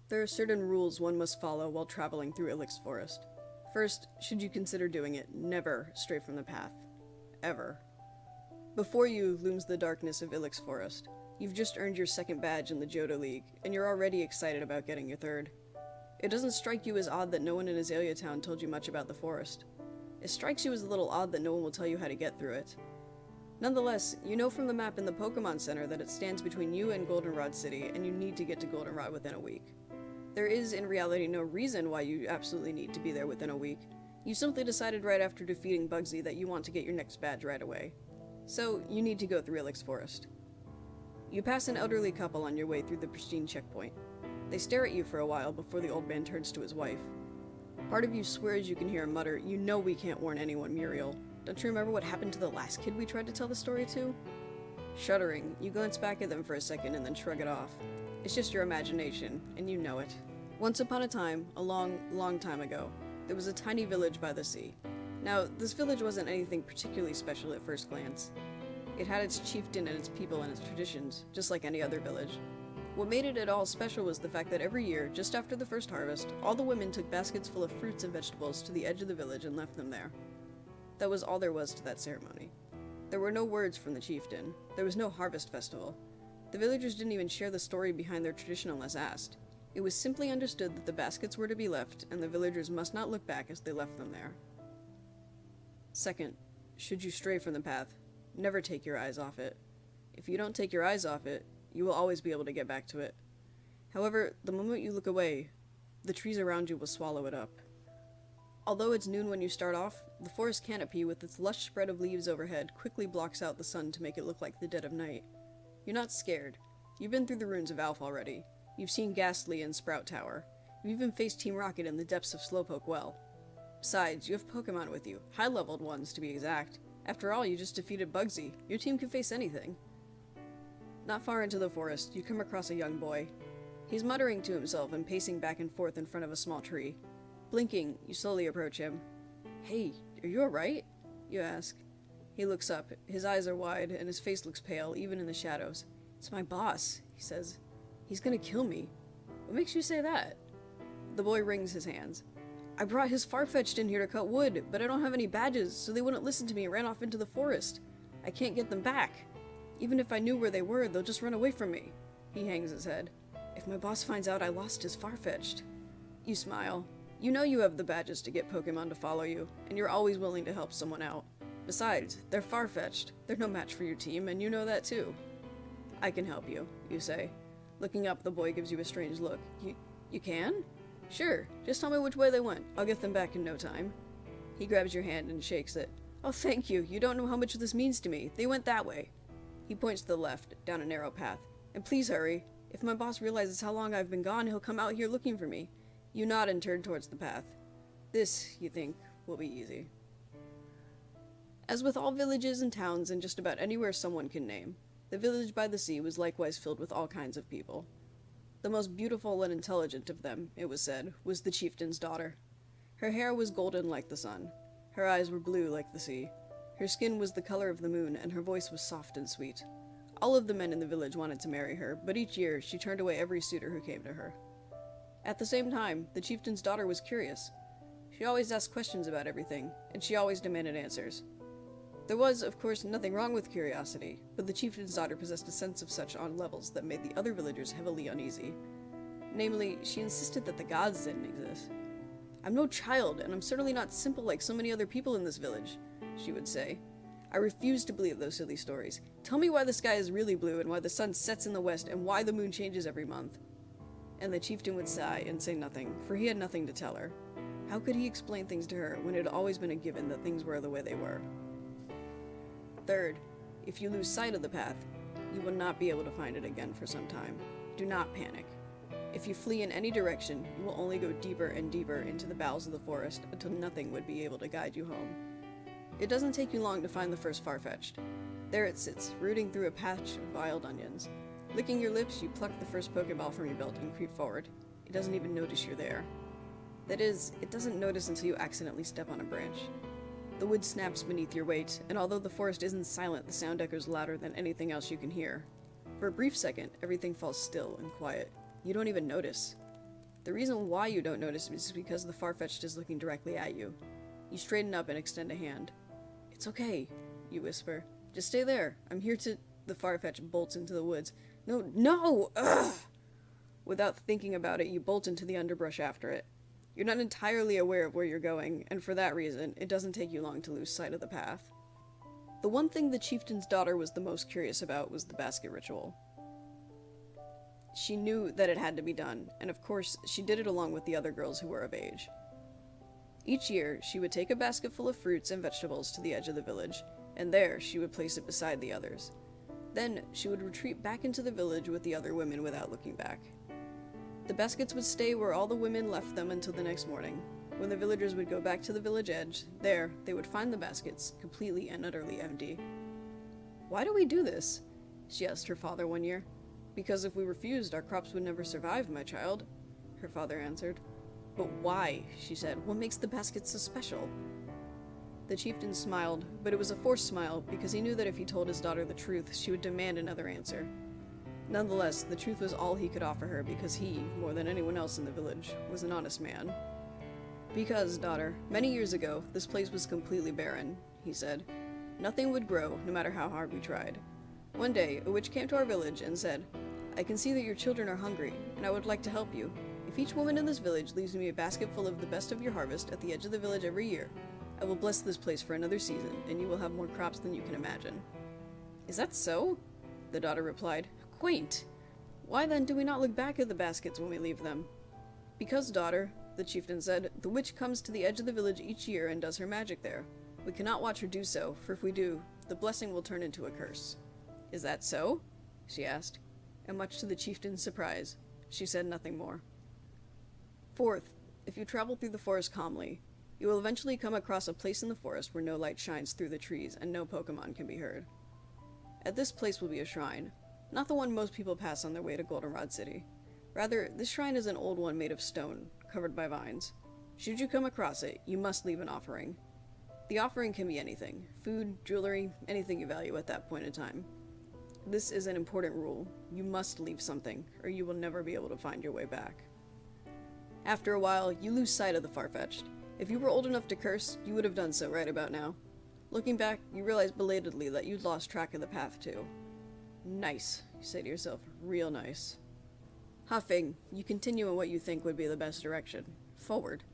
There are certain rules one must follow while traveling through Ilex Forest. First, should you consider doing it, never stray from the path. Ever. Before you looms the darkness of Ilex Forest. You've just earned your second badge in the Johto League, and you're already excited about getting your third. It doesn't strike you as odd that no one in Azalea Town told you much about the forest. It strikes you as a little odd that no one will tell you how to get through it. Nonetheless, you know from the map in the Pokemon Center that it stands between you and Goldenrod City, and you need to get to Goldenrod within a week. There is, in reality, no reason why you absolutely need to be there within a week. You simply decided right after defeating Bugsy that you want to get your next badge right away. So, you need to go through Ilex Forest. You pass an elderly couple on your way through the pristine checkpoint. They stare at you for a while before the old man turns to his wife. Part of you swears you can hear him mutter, "You know we can't warn anyone, Muriel. Don't you remember what happened to the last kid we tried to tell the story to?" Shuddering, you glance back at them for a second and then shrug it off. It's just your imagination, and you know it. Once upon a time, a long, long time ago, there was a tiny village by the sea. Now, this village wasn't anything particularly special at first glance. It had its chieftain and its people and its traditions, just like any other village. What made it at all special was the fact that every year, just after the first harvest, all the women took baskets full of fruits and vegetables to the edge of the village and left them there. That was all there was to that ceremony. There were no words from the chieftain. There was no harvest festival. The villagers didn't even share the story behind their tradition unless asked. It was simply understood that the baskets were to be left, and the villagers must not look back as they left them there. Second, should you stray from the path, never take your eyes off it. If you don't take your eyes off it, you will always be able to get back to it. However, the moment you look away, the trees around you will swallow it up. Although it's noon when you start off, the forest canopy with its lush spread of leaves overhead quickly blocks out the sun to make it look like the dead of night. You're not scared. You've been through the ruins of Alph already. You've seen Ghastly and Sprout Tower. You've even faced Team Rocket in the depths of Slowpoke Well. Besides, you have Pokemon with you, high-leveled ones to be exact. After all, you just defeated Bugsy. Your team can face anything. Not far into the forest, you come across a young boy. He's muttering to himself and pacing back and forth in front of a small tree. Blinking, you slowly approach him. "Hey, are you alright?" you ask. He looks up, his eyes are wide, and his face looks pale, even in the shadows. "It's my boss," he says. "He's gonna kill me." "What makes you say that?" The boy wrings his hands. "I brought his Farfetch'd in here to cut wood, but I don't have any badges, so they wouldn't listen to me and ran off into the forest. I can't get them back. Even if I knew where they were, they'll just run away from me." He hangs his head. "If my boss finds out I lost his Farfetch'd." You smile. You know you have the badges to get Pokemon to follow you, and you're always willing to help someone out. Besides, they're Farfetch'd. They're no match for your team, and you know that too. "I can help you," you say. Looking up, the boy gives you a strange look. You can?" "Sure, just tell me which way they went. I'll get them back in no time." He grabs your hand and shakes it. "Oh, thank you. You don't know how much this means to me. They went that way." He points to the left, down a narrow path. "And please hurry. If my boss realizes how long I've been gone, he'll come out here looking for me." You nod and turn towards the path. This, you think, will be easy. As with all villages and towns and just about anywhere someone can name, the village by the sea was likewise filled with all kinds of people. The most beautiful and intelligent of them, it was said, was the chieftain's daughter. Her hair was golden like the sun. Her eyes were blue like the sea. Her skin was the color of the moon, and her voice was soft and sweet. All of the men in the village wanted to marry her, but each year she turned away every suitor who came to her. At the same time, the chieftain's daughter was curious. She always asked questions about everything, and she always demanded answers. There was, of course, nothing wrong with curiosity, but the chieftain's daughter possessed a sense of such on levels that made the other villagers heavily uneasy. Namely, she insisted that the gods didn't exist. "I'm no child, and I'm certainly not simple like so many other people in this village," she would say. "I refuse to believe those silly stories. Tell me why the sky is really blue, and why the sun sets in the west, and why the moon changes every month." And the chieftain would sigh and say nothing, for he had nothing to tell her. How could he explain things to her when it had always been a given that things were the way they were? Third, if you lose sight of the path, you will not be able to find it again for some time. Do not panic. If you flee in any direction, you will only go deeper and deeper into the bowels of the forest until nothing would be able to guide you home. It doesn't take you long to find the first Farfetch'd. There it sits, rooting through a patch of wild onions. Licking your lips, you pluck the first Pokeball from your belt and creep forward. It doesn't even notice you're there. That is, it doesn't notice until you accidentally step on a branch. The wood snaps beneath your weight, and although the forest isn't silent, the sound echoes louder than anything else you can hear. For a brief second, everything falls still and quiet. You don't even notice. The reason why you don't notice is because the Farfetch'd is looking directly at you. You straighten up and extend a hand. It's okay, you whisper. Just stay there. I'm here to... The Farfetch'd bolts into the woods. No, no! Ugh! Without thinking about it, you bolt into the underbrush after it. You're not entirely aware of where you're going, and for that reason, it doesn't take you long to lose sight of the path. The one thing the chieftain's daughter was the most curious about was the basket ritual. She knew that it had to be done, and of course, she did it along with the other girls who were of age. Each year, she would take a basket full of fruits and vegetables to the edge of the village, and there she would place it beside the others. Then, she would retreat back into the village with the other women without looking back. The baskets would stay where all the women left them until the next morning. When the villagers would go back to the village edge, there, they would find the baskets, completely and utterly empty. "Why do we do this?" she asked her father one year. "Because if we refused, our crops would never survive, my child," her father answered. "But why?" she said. "What makes the baskets so special?" The chieftain smiled, but it was a forced smile, because he knew that if he told his daughter the truth, she would demand another answer. Nonetheless, the truth was all he could offer her, because he, more than anyone else in the village, was an honest man. "Because, daughter, many years ago, this place was completely barren," he said. "Nothing would grow, no matter how hard we tried. One day, a witch came to our village and said, 'I can see that your children are hungry, and I would like to help you. If each woman in this village leaves me a basket full of the best of your harvest at the edge of the village every year, I will bless this place for another season, and you will have more crops than you can imagine.'" "Is that so?" the daughter replied. "Quaint! Why then do we not look back at the baskets when we leave them?" "Because, daughter," the chieftain said, "the witch comes to the edge of the village each year and does her magic there. We cannot watch her do so, for if we do, the blessing will turn into a curse." "Is that so?" she asked, and much to the chieftain's surprise, she said nothing more. Fourth, if you travel through the forest calmly, you will eventually come across a place in the forest where no light shines through the trees and no Pokemon can be heard. At this place will be a shrine, not the one most people pass on their way to Goldenrod City. Rather, this shrine is an old one made of stone, covered by vines. Should you come across it, you must leave an offering. The offering can be anything: food, jewelry, anything you value at that point in time. This is an important rule. You must leave something, or you will never be able to find your way back. After a while, you lose sight of the Farfetch'd. If you were old enough to curse, you would have done so right about now. Looking back, you realize belatedly that you'd lost track of the path too. "Nice," you say to yourself, "real nice." Huffing, you continue in what you think would be the best direction. Forward.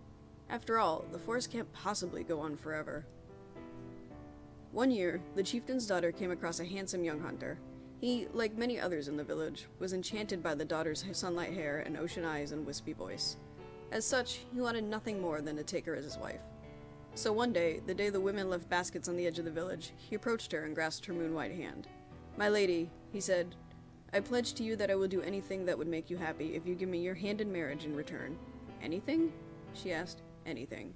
After all, the forest can't possibly go on forever. One year, the chieftain's daughter came across a handsome young hunter. He, like many others in the village, was enchanted by the daughter's sunlight hair and ocean eyes and wispy voice. As such, he wanted nothing more than to take her as his wife. So one day, the day the women left baskets on the edge of the village, he approached her and grasped her moon-white hand. "My lady," he said, "I pledge to you that I will do anything that would make you happy if you give me your hand in marriage in return." "Anything?" she asked. "Anything,"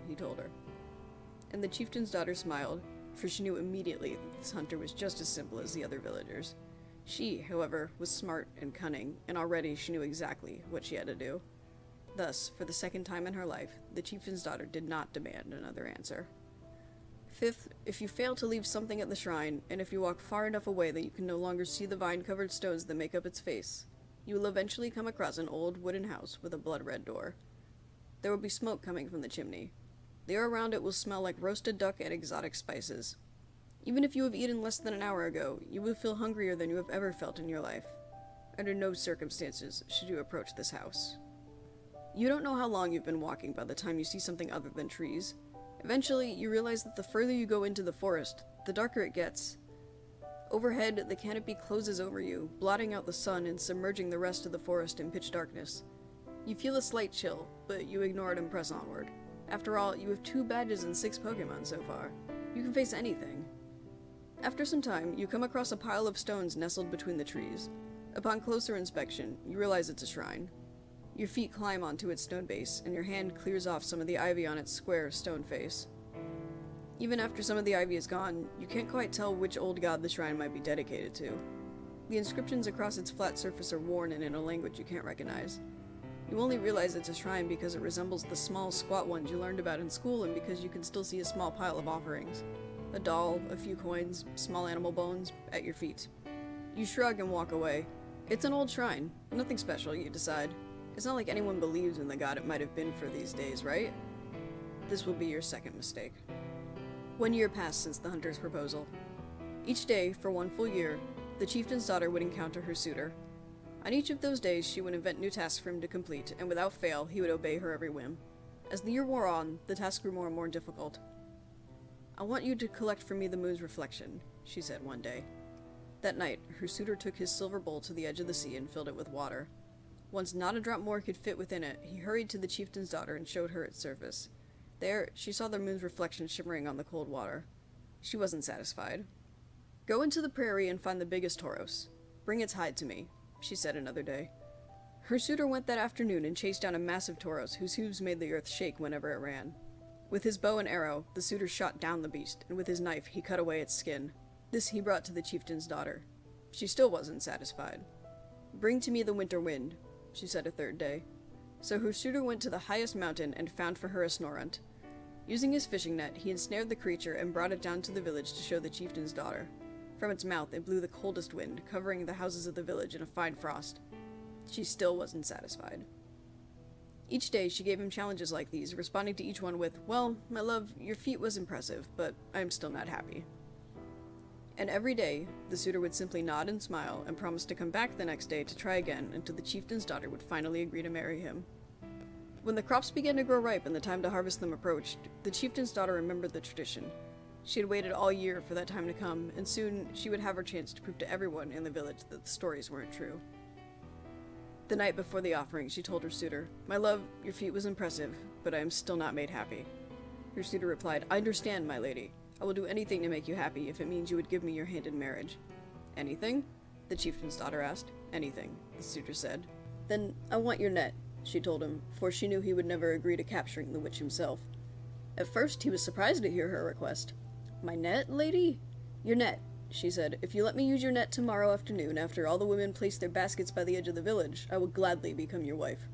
he told her. And the chieftain's daughter smiled, for she knew immediately that this hunter was just as simple as the other villagers. She, however, was smart and cunning, and already she knew exactly what she had to do. Thus, for the second time in her life, the chieftain's daughter did not demand another answer. Fifth, if you fail to leave something at the shrine, and if you walk far enough away that you can no longer see the vine-covered stones that make up its face, you will eventually come across an old wooden house with a blood-red door. There will be smoke coming from the chimney. The air around it will smell like roasted duck and exotic spices. Even if you have eaten less than an hour ago, you will feel hungrier than you have ever felt in your life. Under no circumstances should you approach this house. You don't know how long you've been walking by the time you see something other than trees. Eventually, you realize that the further you go into the forest, the darker it gets. Overhead, the canopy closes over you, blotting out the sun and submerging the rest of the forest in pitch darkness. You feel a slight chill, but you ignore it and press onward. After all, you have 2 badges and 6 Pokemon so far. You can face anything. After some time, you come across a pile of stones nestled between the trees. Upon closer inspection, you realize it's a shrine. Your feet climb onto its stone base, and your hand clears off some of the ivy on its square stone face. Even after some of the ivy is gone, you can't quite tell which old god the shrine might be dedicated to. The inscriptions across its flat surface are worn and in a language you can't recognize. You only realize it's a shrine because it resembles the small, squat ones you learned about in school, and because you can still see a small pile of offerings. A doll, a few coins, small animal bones, at your feet. You shrug and walk away. It's an old shrine. Nothing special, you decide. It's not like anyone believes in the god it might have been for these days, right? This will be your second mistake. 1 year passed since the hunter's proposal. Each day, for 1 full year, the chieftain's daughter would encounter her suitor. On each of those days, she would invent new tasks for him to complete, and without fail, he would obey her every whim. As the year wore on, the tasks grew more and more difficult. "I want you to collect for me the moon's reflection," she said one day. That night, her suitor took his silver bowl to the edge of the sea and filled it with water. Once not a drop more could fit within it, he hurried to the chieftain's daughter and showed her its surface. There, she saw the moon's reflection shimmering on the cold water. She wasn't satisfied. "Go into the prairie and find the biggest toros. Bring its hide to me," she said another day. Her suitor went that afternoon and chased down a massive toros whose hooves made the earth shake whenever it ran. With his bow and arrow, the suitor shot down the beast, and with his knife he cut away its skin. This he brought to the chieftain's daughter. She still wasn't satisfied. "Bring to me the winter wind," she said a third day. So her suitor went to the highest mountain and found for her a snorunt. Using his fishing net, he ensnared the creature and brought it down to the village to show the chieftain's daughter. From its mouth it blew the coldest wind, covering the houses of the village in a fine frost. She still wasn't satisfied. Each day she gave him challenges like these, responding to each one with, "Well, my love, your feat was impressive, but I'm still not happy." And every day, the suitor would simply nod and smile and promise to come back the next day to try again until the chieftain's daughter would finally agree to marry him. When the crops began to grow ripe and the time to harvest them approached, the chieftain's daughter remembered the tradition. She had waited all year for that time to come, and soon she would have her chance to prove to everyone in the village that the stories weren't true. The night before the offering, she told her suitor, "My love, your feat was impressive, but I am still not made happy." Her suitor replied, "I understand, my lady. I will do anything to make you happy if it means you would give me your hand in marriage." "Anything?" the chieftain's daughter asked. "Anything," the suitor said. "Then I want your net," she told him, for she knew he would never agree to capturing the witch himself. At first, he was surprised to hear her request. "My net, lady?" "Your net," she said. "If you let me use your net tomorrow afternoon, after all the women place their baskets by the edge of the village, I will gladly become your wife."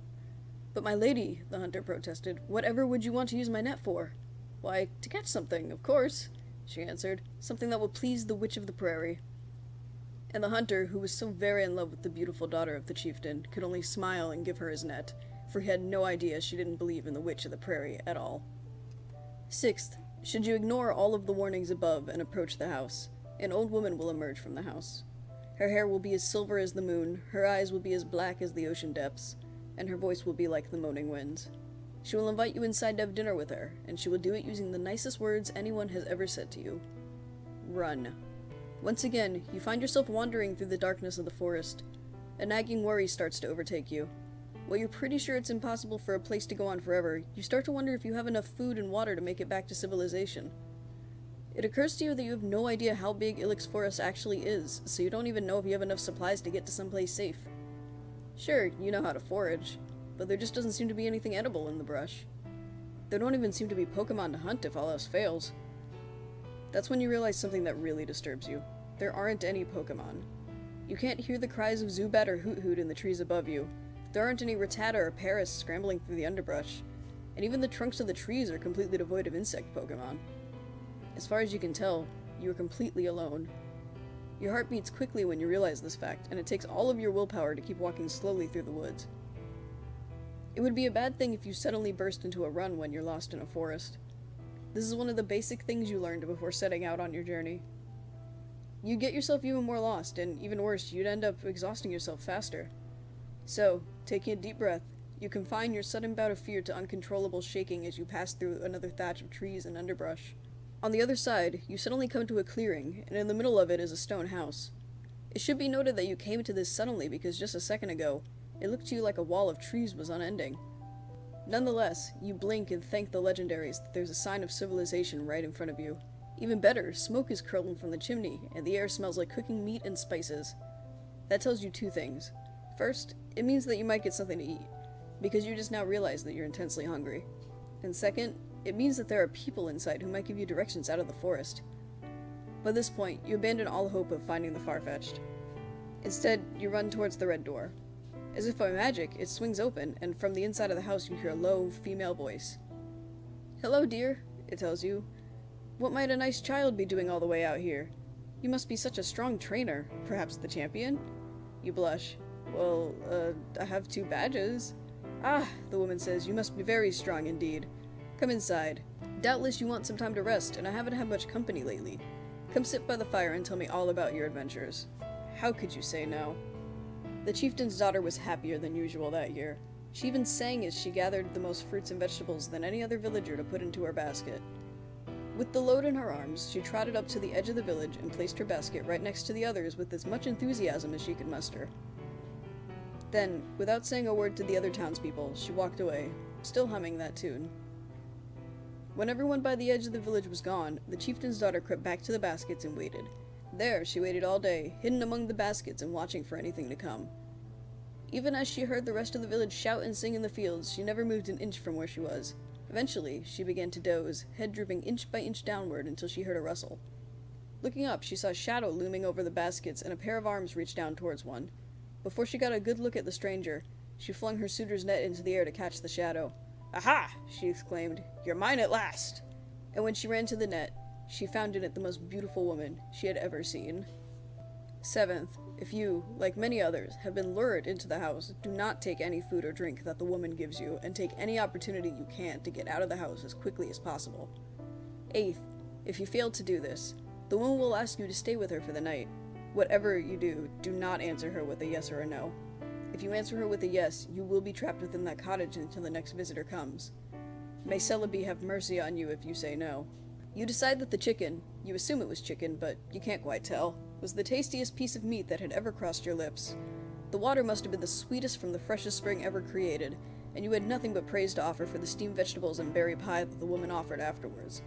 "But my lady," the hunter protested, "whatever would you want to use my net for?" "Why, to catch something, of course," she answered. "Something that will please the witch of the prairie." And the hunter, who was so very in love with the beautiful daughter of the chieftain, could only smile and give her his net, for he had no idea she didn't believe in the witch of the prairie at all. Sixth, should you ignore all of the warnings above and approach the house, an old woman will emerge from the house. Her hair will be as silver as the moon, her eyes will be as black as the ocean depths, and her voice will be like the moaning winds. She will invite you inside to have dinner with her, and she will do it using the nicest words anyone has ever said to you. Run. Once again, you find yourself wandering through the darkness of the forest. A nagging worry starts to overtake you. While you're pretty sure it's impossible for a place to go on forever, you start to wonder if you have enough food and water to make it back to civilization. It occurs to you that you have no idea how big Ilex Forest actually is, so you don't even know if you have enough supplies to get to someplace safe. Sure, you know how to forage, but there just doesn't seem to be anything edible in the brush. There don't even seem to be Pokemon to hunt if all else fails. That's when you realize something that really disturbs you. There aren't any Pokemon. You can't hear the cries of Zubat or Hoot Hoot in the trees above you. There aren't any Rattata or Paris scrambling through the underbrush. And even the trunks of the trees are completely devoid of insect Pokemon. As far as you can tell, you are completely alone. Your heart beats quickly when you realize this fact, and it takes all of your willpower to keep walking slowly through the woods. It would be a bad thing if you suddenly burst into a run when you're lost in a forest. This is one of the basic things you learned before setting out on your journey. You'd get yourself even more lost, and even worse, you'd end up exhausting yourself faster. So, taking a deep breath, you confine your sudden bout of fear to uncontrollable shaking as you pass through another thatch of trees and underbrush. On the other side, you suddenly come to a clearing, and in the middle of it is a stone house. It should be noted that you came to this suddenly because just a second ago, it looked to you like a wall of trees was unending. Nonetheless, you blink and thank the legendaries that there's a sign of civilization right in front of you. Even better, smoke is curling from the chimney, and the air smells like cooking meat and spices. That tells you two things. First, it means that you might get something to eat, because you just now realize that you're intensely hungry. And second, it means that there are people inside who might give you directions out of the forest. By this point, you abandon all hope of finding the far-fetched. Instead, you run towards the red door. As if by magic, it swings open, and from the inside of the house you hear a low, female voice. "Hello, dear," it tells you. "What might a nice child be doing all the way out here? You must be such a strong trainer, perhaps the champion?" You blush. "Well, I have 2 badges." "Ah," the woman says, "you must be very strong indeed. Come inside. Doubtless you want some time to rest, and I haven't had much company lately. Come sit by the fire and tell me all about your adventures." How could you say no? The chieftain's daughter was happier than usual that year. She even sang as she gathered the most fruits and vegetables than any other villager to put into her basket. With the load in her arms, she trotted up to the edge of the village and placed her basket right next to the others with as much enthusiasm as she could muster. Then, without saying a word to the other townspeople, she walked away, still humming that tune. When everyone by the edge of the village was gone, the chieftain's daughter crept back to the baskets and waited. There, she waited all day, hidden among the baskets and watching for anything to come. Even as she heard the rest of the village shout and sing in the fields, she never moved an inch from where she was. Eventually, she began to doze, head drooping inch by inch downward until she heard a rustle. Looking up, she saw a shadow looming over the baskets and a pair of arms reach down towards one. Before she got a good look at the stranger, she flung her suitor's net into the air to catch the shadow. "Aha!" she exclaimed. "You're mine at last!" And when she ran to the net, she found in it the most beautiful woman she had ever seen. 7th, if you, like many others, have been lured into the house, do not take any food or drink that the woman gives you, and take any opportunity you can to get out of the house as quickly as possible. 8th, if you fail to do this, the woman will ask you to stay with her for the night. Whatever you do, do not answer her with a yes or a no. If you answer her with a yes, you will be trapped within that cottage until the next visitor comes. May Celebi have mercy on you if you say no. You decide that the chicken, you assume it was chicken, but you can't quite tell, was the tastiest piece of meat that had ever crossed your lips. The water must have been the sweetest from the freshest spring ever created, and you had nothing but praise to offer for the steamed vegetables and berry pie that the woman offered afterwards.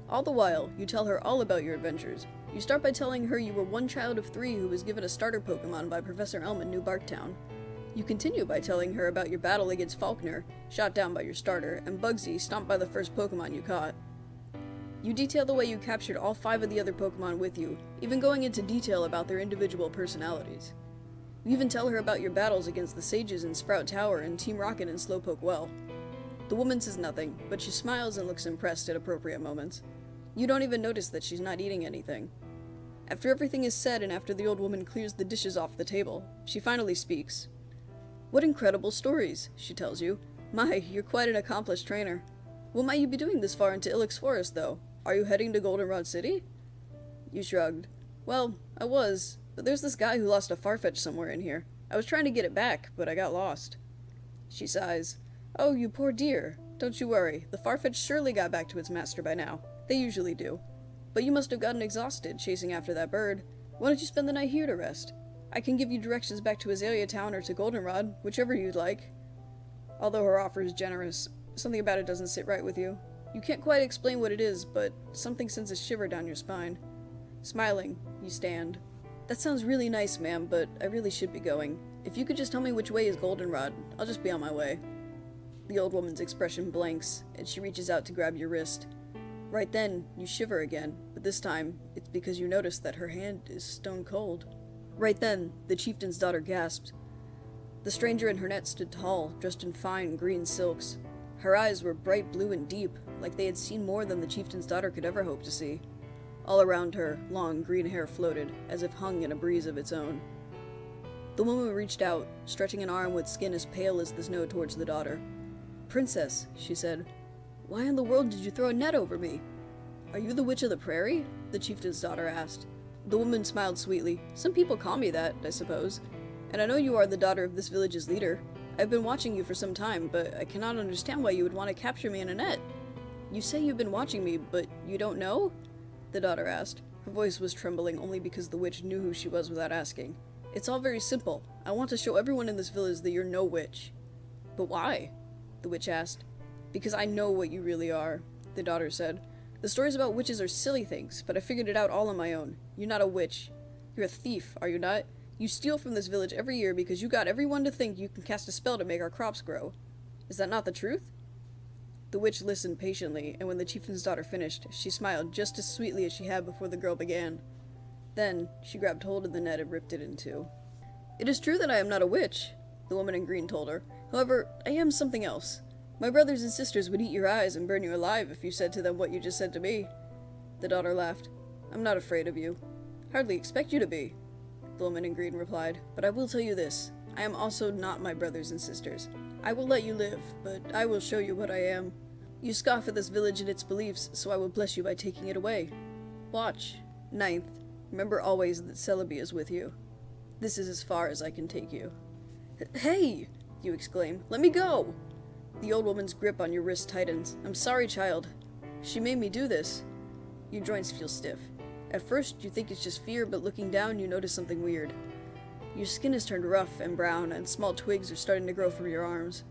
All the while, you tell her all about your adventures. You start by telling her you were one child of 3 who was given a starter Pokemon by Professor Elm in New Barktown. You continue by telling her about your battle against Falkner, shot down by your starter, and Bugsy, stomped by the first Pokemon you caught. You detail the way you captured all 5 of the other Pokemon with you, even going into detail about their individual personalities. You even tell her about your battles against the Sages in Sprout Tower and Team Rocket in Slowpoke Well. The woman says nothing, but she smiles and looks impressed at appropriate moments. You don't even notice that she's not eating anything. After everything is said and after the old woman clears the dishes off the table, she finally speaks. "What incredible stories," she tells you. "My, you're quite an accomplished trainer. What might you be doing this far into Ilex Forest, though? Are you heading to Goldenrod City?" You shrugged. "Well, I was, but there's this guy who lost a Farfetch somewhere in here. I was trying to get it back, but I got lost." She sighs. "Oh, you poor dear. Don't you worry. The Farfetch surely got back to its master by now. They usually do. But you must have gotten exhausted chasing after that bird. Why don't you spend the night here to rest? I can give you directions back to Azalea Town or to Goldenrod, whichever you'd like." Although her offer is generous, something about it doesn't sit right with you. You can't quite explain what it is, but something sends a shiver down your spine. Smiling, you stand. "That sounds really nice, ma'am, but I really should be going. If you could just tell me which way is Goldenrod, I'll just be on my way." The old woman's expression blanks, and she reaches out to grab your wrist. Right then, you shiver again, but this time, it's because you notice that her hand is stone cold. Right then, the chieftain's daughter gasped. The stranger in her net stood tall, dressed in fine green silks. Her eyes were bright blue and deep, like they had seen more than the chieftain's daughter could ever hope to see. All around her, long green hair floated, as if hung in a breeze of its own. The woman reached out, stretching an arm with skin as pale as the snow towards the daughter. "Princess," she said, "why in the world did you throw a net over me?" "Are you the Witch of the Prairie?" the chieftain's daughter asked. The woman smiled sweetly. "Some people call me that, I suppose. And I know you are the daughter of this village's leader. I've been watching you for some time, but I cannot understand why you would want to capture me in a net." "You say you've been watching me, but you don't know?" the daughter asked. Her voice was trembling only because the witch knew who she was without asking. "It's all very simple. I want to show everyone in this village that you're no witch." "But why?" the witch asked. "Because I know what you really are," the daughter said. "The stories about witches are silly things, but I figured it out all on my own. You're not a witch. You're a thief, are you not? You steal from this village every year because you got everyone to think you can cast a spell to make our crops grow. Is that not the truth?" The witch listened patiently, and when the chieftain's daughter finished, she smiled just as sweetly as she had before the girl began. Then, she grabbed hold of the net and ripped it in two. "It is true that I am not a witch," the woman in green told her. "However, I am something else. My brothers and sisters would eat your eyes and burn you alive if you said to them what you just said to me." The daughter laughed. "I'm not afraid of you." "Hardly expect you to be," the woman in green replied. "But I will tell you this. I am also not my brothers and sisters. I will let you live, but I will show you what I am. You scoff at this village and its beliefs, so I will bless you by taking it away. Watch. Ninth, remember always that Celebi is with you. This is as far as I can take you. Hey! You exclaim. Let me go! The old woman's grip on your wrist tightens. I'm sorry, child. She made me do this. Your joints feel stiff. At first, you think it's just fear, but looking down, you notice something weird. Your skin has turned rough and brown, and small twigs are starting to grow from your arms.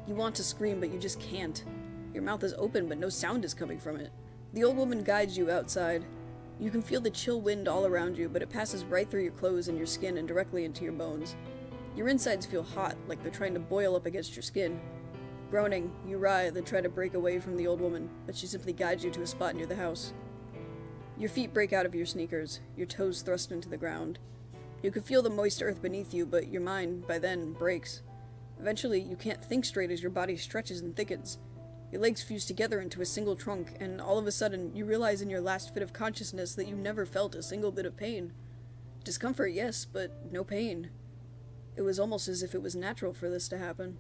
You want to scream, but you just can't. Your mouth is open, but no sound is coming from it. The old woman guides you outside. You can feel the chill wind all around you, but it passes right through your clothes and your skin and directly into your bones. Your insides feel hot, like they're trying to boil up against your skin. Groaning, you writhe and try to break away from the old woman, but she simply guides you to a spot near the house. Your feet break out of your sneakers, your toes thrust into the ground. You can feel the moist earth beneath you, but your mind, by then, breaks. Eventually, you can't think straight as your body stretches and thickens. Your legs fuse together into a single trunk, and all of a sudden, you realize in your last fit of consciousness that you never felt a single bit of pain. Discomfort, yes, but no pain. It was almost as if it was natural for this to happen.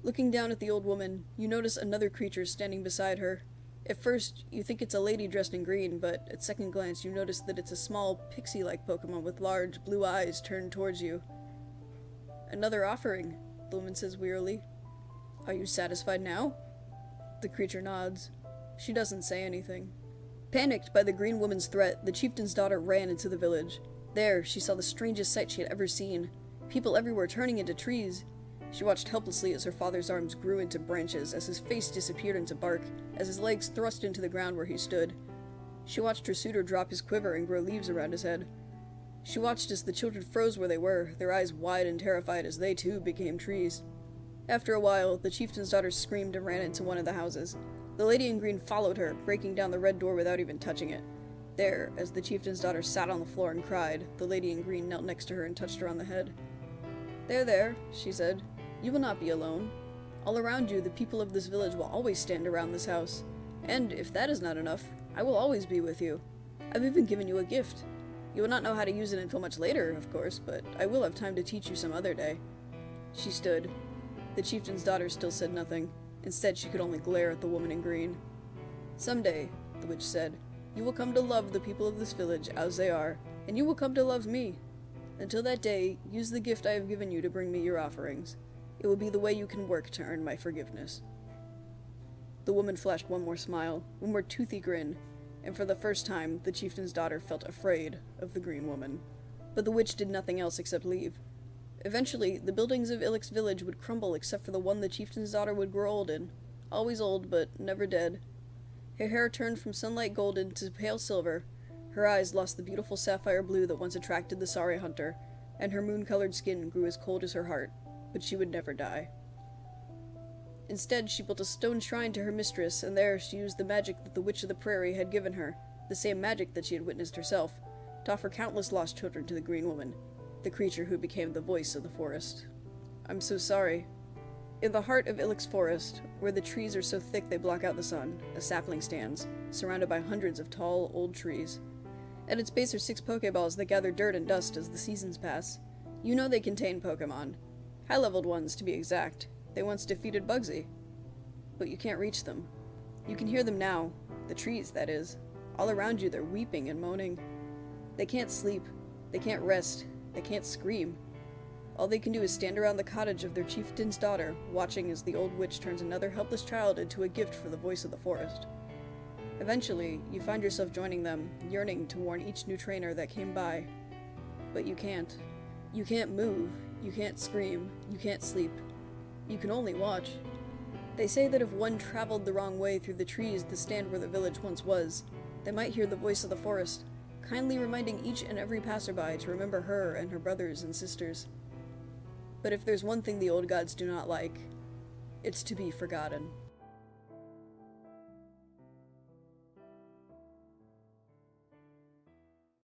Looking down at the old woman, you notice another creature standing beside her. At first, you think it's a lady dressed in green, but at second glance you notice that it's a small, pixie-like Pokemon with large, blue eyes turned towards you. Another offering, the woman says wearily. Are you satisfied now? The creature nods. She doesn't say anything. Panicked by the green woman's threat, the chieftain's daughter ran into the village. There, she saw the strangest sight she had ever seen. People everywhere turning into trees. She watched helplessly as her father's arms grew into branches, as his face disappeared into bark, as his legs thrust into the ground where he stood. She watched her suitor drop his quiver and grow leaves around his head. She watched as the children froze where they were, their eyes wide and terrified as they too became trees. After a while, the chieftain's daughter screamed and ran into one of the houses. The lady in green followed her, breaking down the red door without even touching it. There, as the chieftain's daughter sat on the floor and cried, the lady in green knelt next to her and touched her on the head. There, she said. You will not be alone. All around you, the people of this village will always stand around this house. And, if that is not enough, I will always be with you. I've even given you a gift. You will not know how to use it until much later, of course, but I will have time to teach you some other day. She stood. The chieftain's daughter still said nothing. Instead, she could only glare at the woman in green. Someday, the witch said, you will come to love the people of this village as they are, and you will come to love me. Until that day, use the gift I have given you to bring me your offerings. It will be the way you can work to earn my forgiveness. The woman flashed one more smile, one more toothy grin, and for the first time, the chieftain's daughter felt afraid of the green woman. But the witch did nothing else except leave. Eventually, the buildings of Ilex village would crumble except for the one the chieftain's daughter would grow old in. Always old, but never dead. Her hair turned from sunlight golden to pale silver. Her eyes lost the beautiful sapphire blue that once attracted the sorry hunter, and her moon-colored skin grew as cold as her heart. But she would never die. Instead, she built a stone shrine to her mistress, and there she used the magic that the Witch of the Prairie had given her, the same magic that she had witnessed herself, to offer countless lost children to the Green Woman, the creature who became the voice of the forest. I'm so sorry. In the heart of Ilex Forest, where the trees are so thick they block out the sun, a sapling stands, surrounded by hundreds of tall, old trees. At its base are 6 Pokeballs that gather dirt and dust as the seasons pass. You know they contain Pokemon. High-leveled ones, to be exact. They once defeated Bugsy. But you can't reach them. You can hear them now. The trees, that is. All around you, they're weeping and moaning. They can't sleep. They can't rest. They can't scream. All they can do is stand around the cottage of their chieftain's daughter, watching as the old witch turns another helpless child into a gift for the voice of the forest. Eventually, you find yourself joining them, yearning to warn each new trainer that came by. But you can't. You can't move. You can't scream. You can't sleep. You can only watch. They say that if one traveled the wrong way through the trees that stand where the village once was, they might hear the voice of the forest, kindly reminding each and every passerby to remember her and her brothers and sisters. But if there's one thing the old gods do not like, it's to be forgotten.